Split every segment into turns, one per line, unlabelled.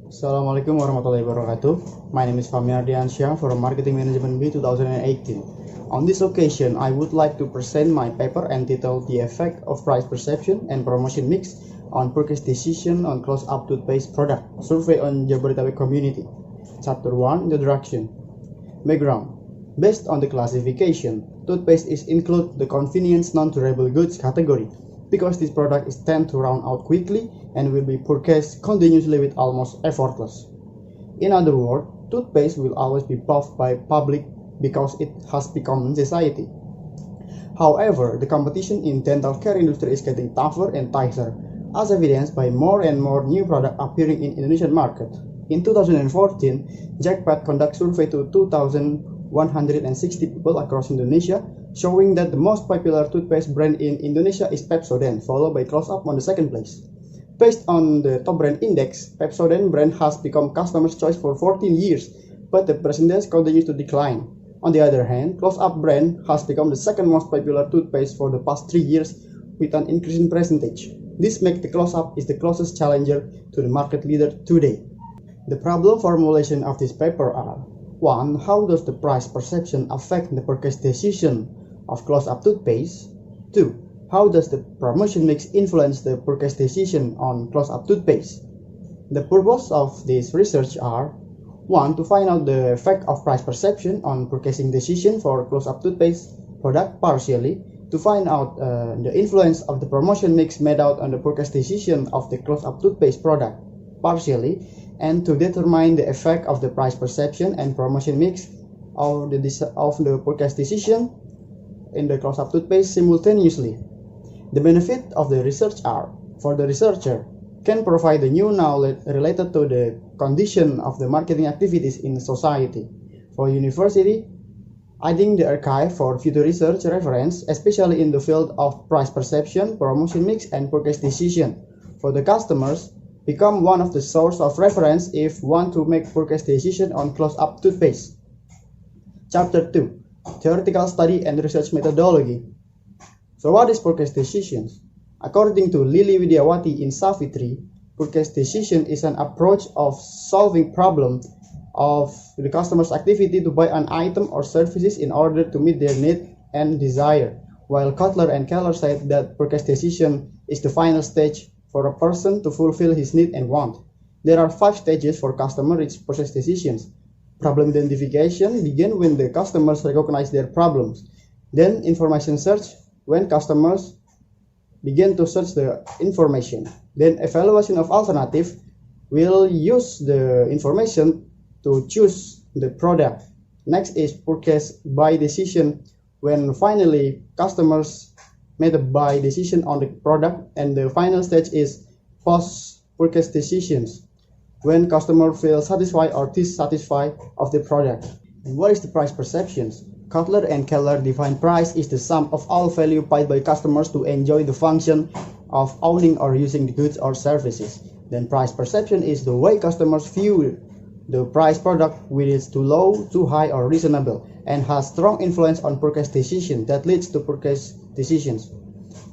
Assalamualaikum warahmatullahi wabarakatuh. My name is Fahmi Ardiansyah from Marketing Management B 2018. On this occasion, I would like to present my paper entitled The Effect of Price Perception and Promotion Mix on Purchase Decision on Close-Up Toothpaste Product, Survey on Jabodetabek Community. Chapter 1, Introduction. Background. Based on the classification, toothpaste is include the convenience non-durable goods category, because this product is tend to run out quickly and will be purchased continuously with almost effortless. In other words, toothpaste will always be bought by public because it has become necessity. However, the competition in dental care industry is getting tougher and tighter, as evidenced by more and more new products appearing in Indonesian market. In 2014, JAKPAT conduct survey to 2,160 people across Indonesia, showing that the most popular toothpaste brand in Indonesia is Pepsodent, followed by Close-Up on the second place. Based on the top brand index, Pepsodent brand has become customers' choice for 14 years, but the percentage continues to decline. On the other hand, Close-Up brand has become the second most popular toothpaste for the past 3 years with an increasing percentage. This makes the Close-Up is the closest challenger to the market leader today. The problem formulation of this paper are: 1. How does the price perception affect the purchase decision of Close-Up toothpaste? 2. How does the promotion mix influence the purchase decision on Close-Up toothpaste? The purpose of this research are: 1. To find out the effect of price perception on purchasing decision for Close-Up toothpaste product partially, to find out the influence of the promotion mix made out on the purchase decision of the Close-Up toothpaste product partially, and to determine the effect of the price perception and promotion mix of the purchase decision in the Close-Up toothpaste simultaneously. The benefit of the research are: for the researcher, can provide the new knowledge related to the condition of the marketing activities in society. For university, adding the archive for future research reference, especially in the field of price perception, promotion mix, and purchase decision. For the customers, become one of the source of reference if want to make purchase decision on Close-Up toothpaste. Chapter 2, Theoretical Study and Research Methodology. So what is purchase decisions? According to Lily Widiawati in Savitri, purchase decision is an approach of solving problem of the customer's activity to buy an item or services in order to meet their need and desire, while Kotler and Keller said that purchase decision is the final stage for a person to fulfill his need and want. There are 5 stages for customer reach purchase decisions. Problem identification begin when the customers recognize their problems. Then information search, when customers begin to search the information. Then evaluation of alternative, will use the information to choose the product. Next is purchase buy decision, when finally customers made a buy decision on the product, and the final stage is post purchase decisions, when customer feels satisfied or dissatisfied of the product. And what is the price perceptions? Kotler and Keller define price is the sum of all value paid by customers to enjoy the function of owning or using the goods or services. Then price perception is the way customers view the price product, whether it's too low, too high, or reasonable, and has strong influence on purchase decision that leads to purchase decisions.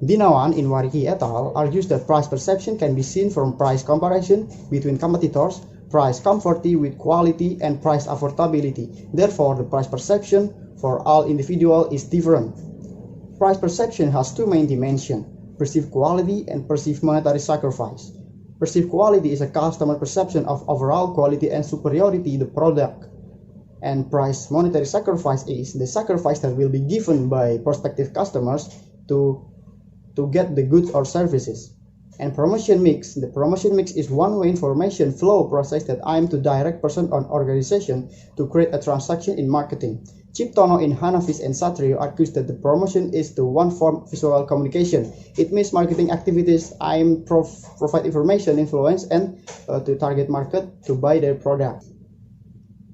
Dinawan in Wariki et al. Argues that price perception can be seen from price comparison between competitors, price comfortability with quality, and price affordability. Therefore, the price perception for all individuals is different. Price perception has 2 main dimensions: perceived quality and perceived monetary sacrifice. Perceived quality is a customer perception of overall quality and superiority of the product, and price monetary sacrifice is the sacrifice that will be given by prospective customers to get the goods or services. And promotion mix, the promotion mix is one-way information flow process that aim to direct person or organization to create a transaction in marketing. Ciptono in Hanafish and Satrio argues that the promotion is the one form of visual communication. It means marketing activities aim provide information, influence, and to target market to buy their product.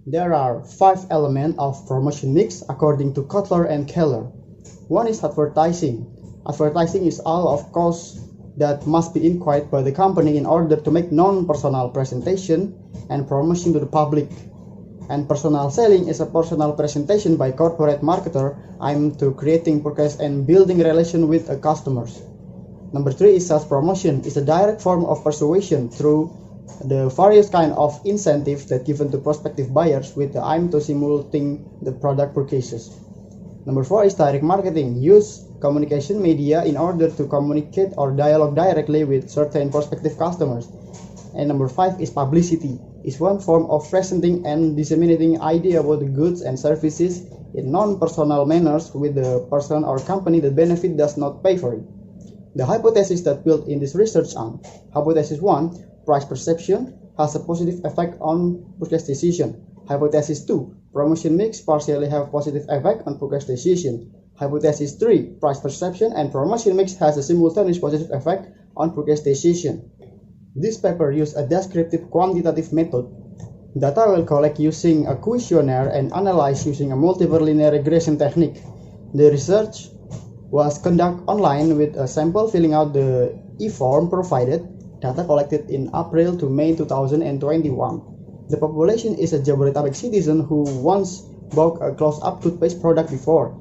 There are 5 elements of promotion mix according to Kotler and Keller. One is advertising. Advertising is all of costs that must be incurred by the company in order to make non-personal presentation and promotion to the public. And personal selling is a personal presentation by corporate marketer aimed to creating purchase and building relation with a customers. Number 3 is sales promotion. It's a direct form of persuasion through the various kind of incentives that given to prospective buyers with the aim to simulating the product purchases. Number 4 is direct marketing. Use communication media in order to communicate or dialogue directly with certain prospective customers. And number 5 is publicity. It's one form of presenting and disseminating idea about the goods and services in non-personal manners with the person or company that benefit does not pay for it. The hypothesis that built in this research on Hypothesis 1, price perception has a positive effect on purchase decision. Hypothesis 2, promotion mix partially have positive effect on purchase decision. Hypothesis 3, price perception and promotion mix has a simultaneous positive effect on purchase decision. This paper used a descriptive quantitative method. Data will collect using a questionnaire and analyze using a multiple linear regression technique. The research was conducted online with a sample filling out the e-form provided. Data collected in April to May 2021. The population is a Jabodetabek citizen who once bought a close-up toothpaste product before,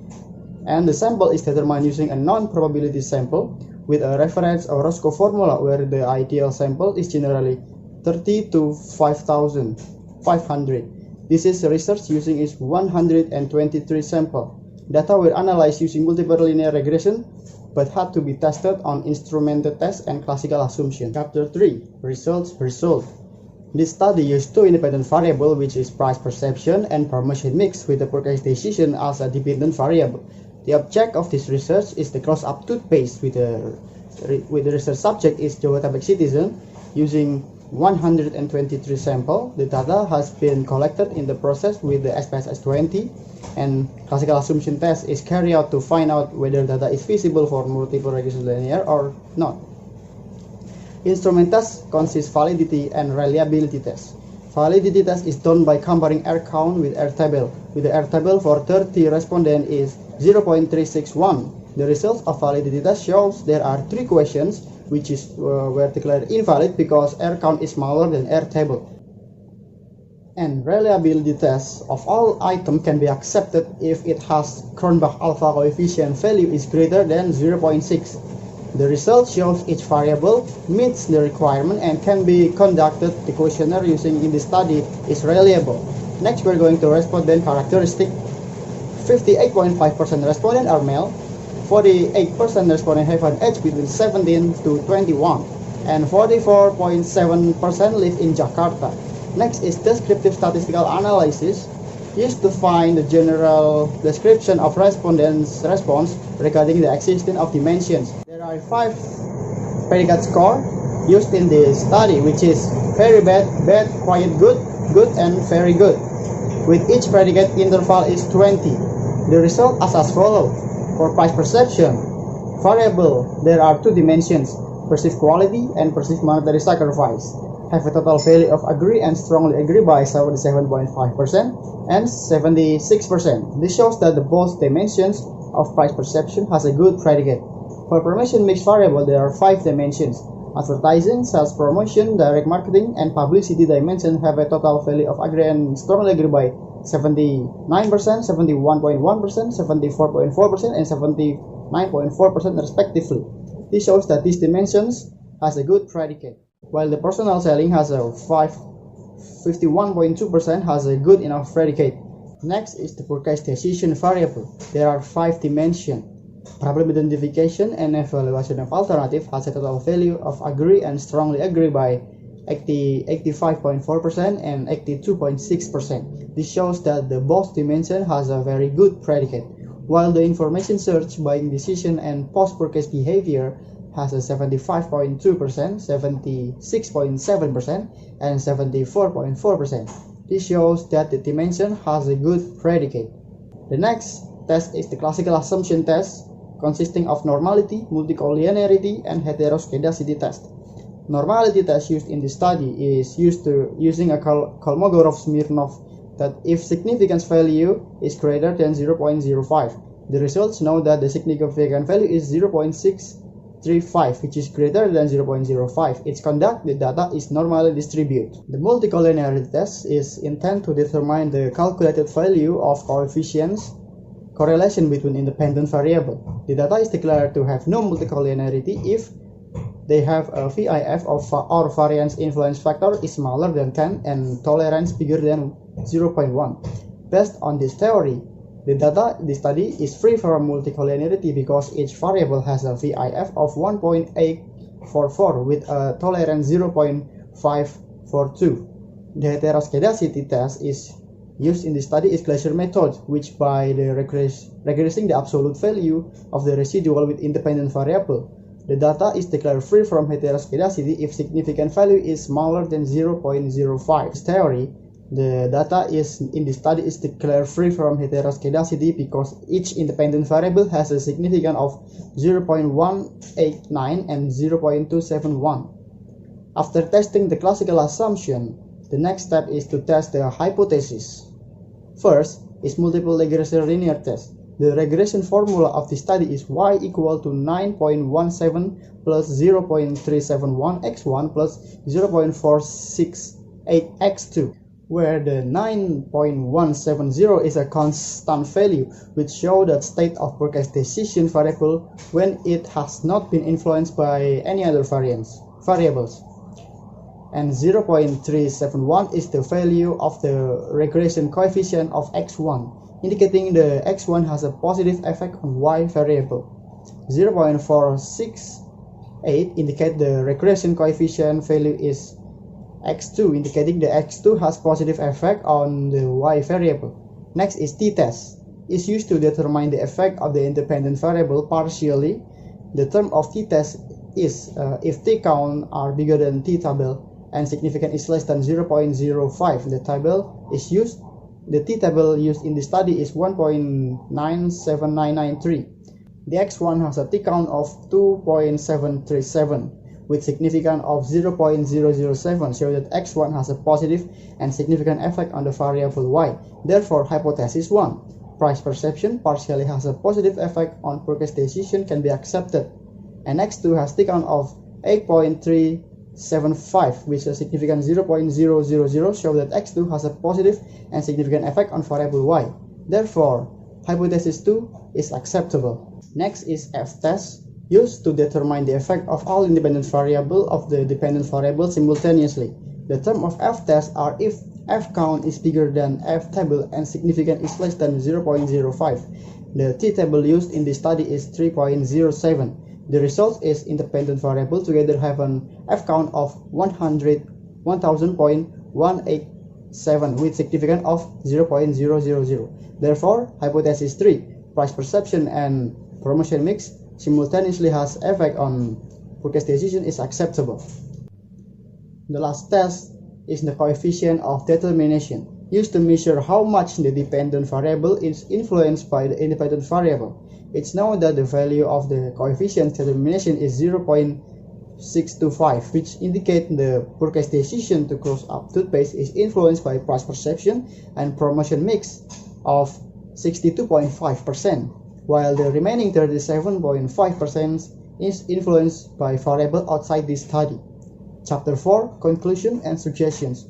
and the sample is determined using a non-probability sample with a reference or Roscoe formula where the ideal sample is generally 30 to 5,500. This is research using is 123 sample. Data were analyzed using multiple linear regression but had to be tested on instrumented tests and classical assumption. Chapter 3, Results. This study used two independent variables, which is price perception and promotion mix, with the purchase decision as a dependent variable. The object of this research is the close-up toothpaste with the research subject is Jabodetabek citizen. Using 123 sample, the data has been collected in the process with the SPSS 20, and classical assumption test is carried out to find out whether data is feasible for multiple regression linear or not. Instrument test consists validity and reliability test. Validity test is done by comparing error count with error table. With the error table for 30 respondents is 0.361. The results of validity test shows there are 3 questions which were declared invalid because error count is smaller than error table. And reliability test of all items can be accepted if it has Cronbach alpha coefficient value is greater than 0.6. The result shows each variable meets the requirement and can be conducted. The questionnaire using in the study is reliable. Next, we're going to respondent characteristic. 58.5% respondents are male, 48% respondents have an age between 17 to 21, and 44.7% live in Jakarta. Next is descriptive statistical analysis, used to find the general description of respondents' response regarding the existence of dimensions. There are 5 predicate score used in the study, which is very bad, bad, quite good, good, and very good. With each predicate interval is 20. The result is as follows. For price perception variable, there are 2 dimensions, perceived quality and perceived monetary sacrifice. Have a total value of agree and strongly agree by 77.5% and 76%. This shows that the both dimensions of price perception has a good predicate. For promotion mix variable, there are 5 dimensions. Advertising, sales promotion, direct marketing, and publicity dimension have a total value of agree and strongly agree by 79%, 71.1%, 74.4%, and 79.4% respectively. This shows that these dimensions has a good predicate, while the personal selling has a 51.2% has a good enough predicate. Next is the purchase decision variable. There are 5 dimensions. Problem identification and evaluation of alternative has a total value of agree and strongly agree by 85.4% and 82.6%. This shows that the both dimension has a very good predicate, while the information search, buying decision, and post-purchase behavior has a 75.2%, 76.7%, and 74.4%. This shows that the dimension has a good predicate. The next test is the classical assumption test, consisting of normality, multicollinearity, and heteroscedasticity test. Normality test used in this study is using a Kolmogorov-Smirnov that if significance value is greater than 0.05, the results know that the significant value is 0.635, which is greater than 0.05. Its conduct, the data is normally distributed. The multicollinearity test is intended to determine the calculated value of coefficients correlation between independent variables. The data is declared to have no multicollinearity if They have a VIF or variance influence factor is smaller than 10 and tolerance bigger than 0.1. Based on this theory, the study is free from multicollinearity because each variable has a VIF of 1.844 with a tolerance 0.542. The heteroscedasticity test is used in the study is Glaser method, which by the regressing the absolute value of the residual with independent variable, the data is declared free from heteroscedasticity if significant value is smaller than 0.05. This theory, the data in the study is declared free from heteroscedasticity because each independent variable has a significance of 0.189 and 0.271. After testing the classical assumption, the next step is to test the hypothesis. First is multiple regression linear test. The regression formula of the study is y equal to 9.17 plus 0.371 x1 plus 0.468 x2, where the 9.170 is a constant value, which shows the state of forecast decision variable when it has not been influenced by any other variables. And 0.371 is the value of the regression coefficient of x1, indicating the x1 has a positive effect on y variable. 0.468 indicate the regression coefficient value is x2, indicating the x2 has positive effect on the y variable. Next is t-test. Is used to determine the effect of the independent variable partially. The term of t-test is if t-count are bigger than t-table and significant is less than 0.05. The t-table used in the study is 1.97993. The x1 has a t-count of 2.737 with significance of 0.007, show that x1 has a positive and significant effect on the variable y. Therefore, hypothesis 1, price perception partially has a positive effect on forecast decision can be accepted. And x2 has t-count of 8.375 with a significant 0.000, show that x2 has a positive and significant effect on variable y. Therefore, hypothesis 2 is acceptable. Next is f-test, used to determine the effect of all independent variables of the dependent variable simultaneously. The term of f-test are if f-count is bigger than f-table and significant is less than 0.05. The t-table used in the study is 3.07. The result is independent variable together have an f-count of 1000.187 with significance of 0.000. Therefore, hypothesis 3, price perception and promotion mix simultaneously has effect on forecast decision is acceptable. The last test is the coefficient of determination, used to measure how much the dependent variable is influenced by the independent variable. It's known that the value of the coefficient determination is 0.625, which indicates the forecast decision to close up toothpaste is influenced by price perception and promotion mix of 62.5%, while the remaining 37.5% is influenced by variable outside this study. Chapter 4, Conclusion and Suggestions.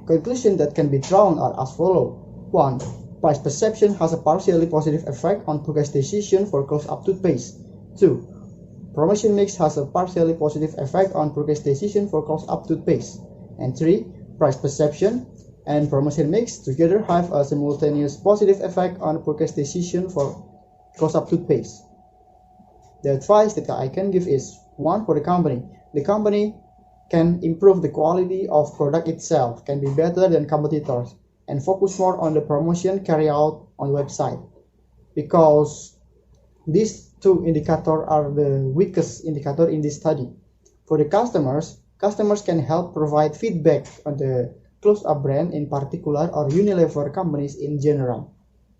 Conclusions that can be drawn are as follows. 1. Price perception has a partially positive effect on forecast decision for close-up toothpaste. 2. Promotion mix has a partially positive effect on forecast decision for close-up toothpaste. And 3. Price perception and promotion mix together have a simultaneous positive effect on forecast decision for close-up toothpaste. The advice that I can give is 1. For the company can improve the quality of product itself, can be better than competitors, and focus more on the promotion carried out on the website, because these two indicators are the weakest indicator in this study. For the customers can help provide feedback on the close-up brand in particular or Unilever companies in general.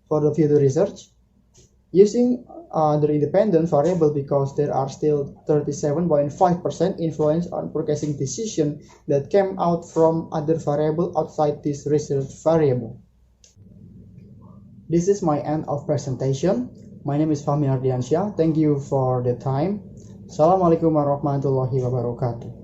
For the future research, using the independent variable because there are still 37.5% influence on forecasting decision that came out from other variable outside this research variable. This is my end of presentation. My name is Fahmi Ardiansyah. Thank you for the time. Assalamualaikum warahmatullahi wabarakatuh.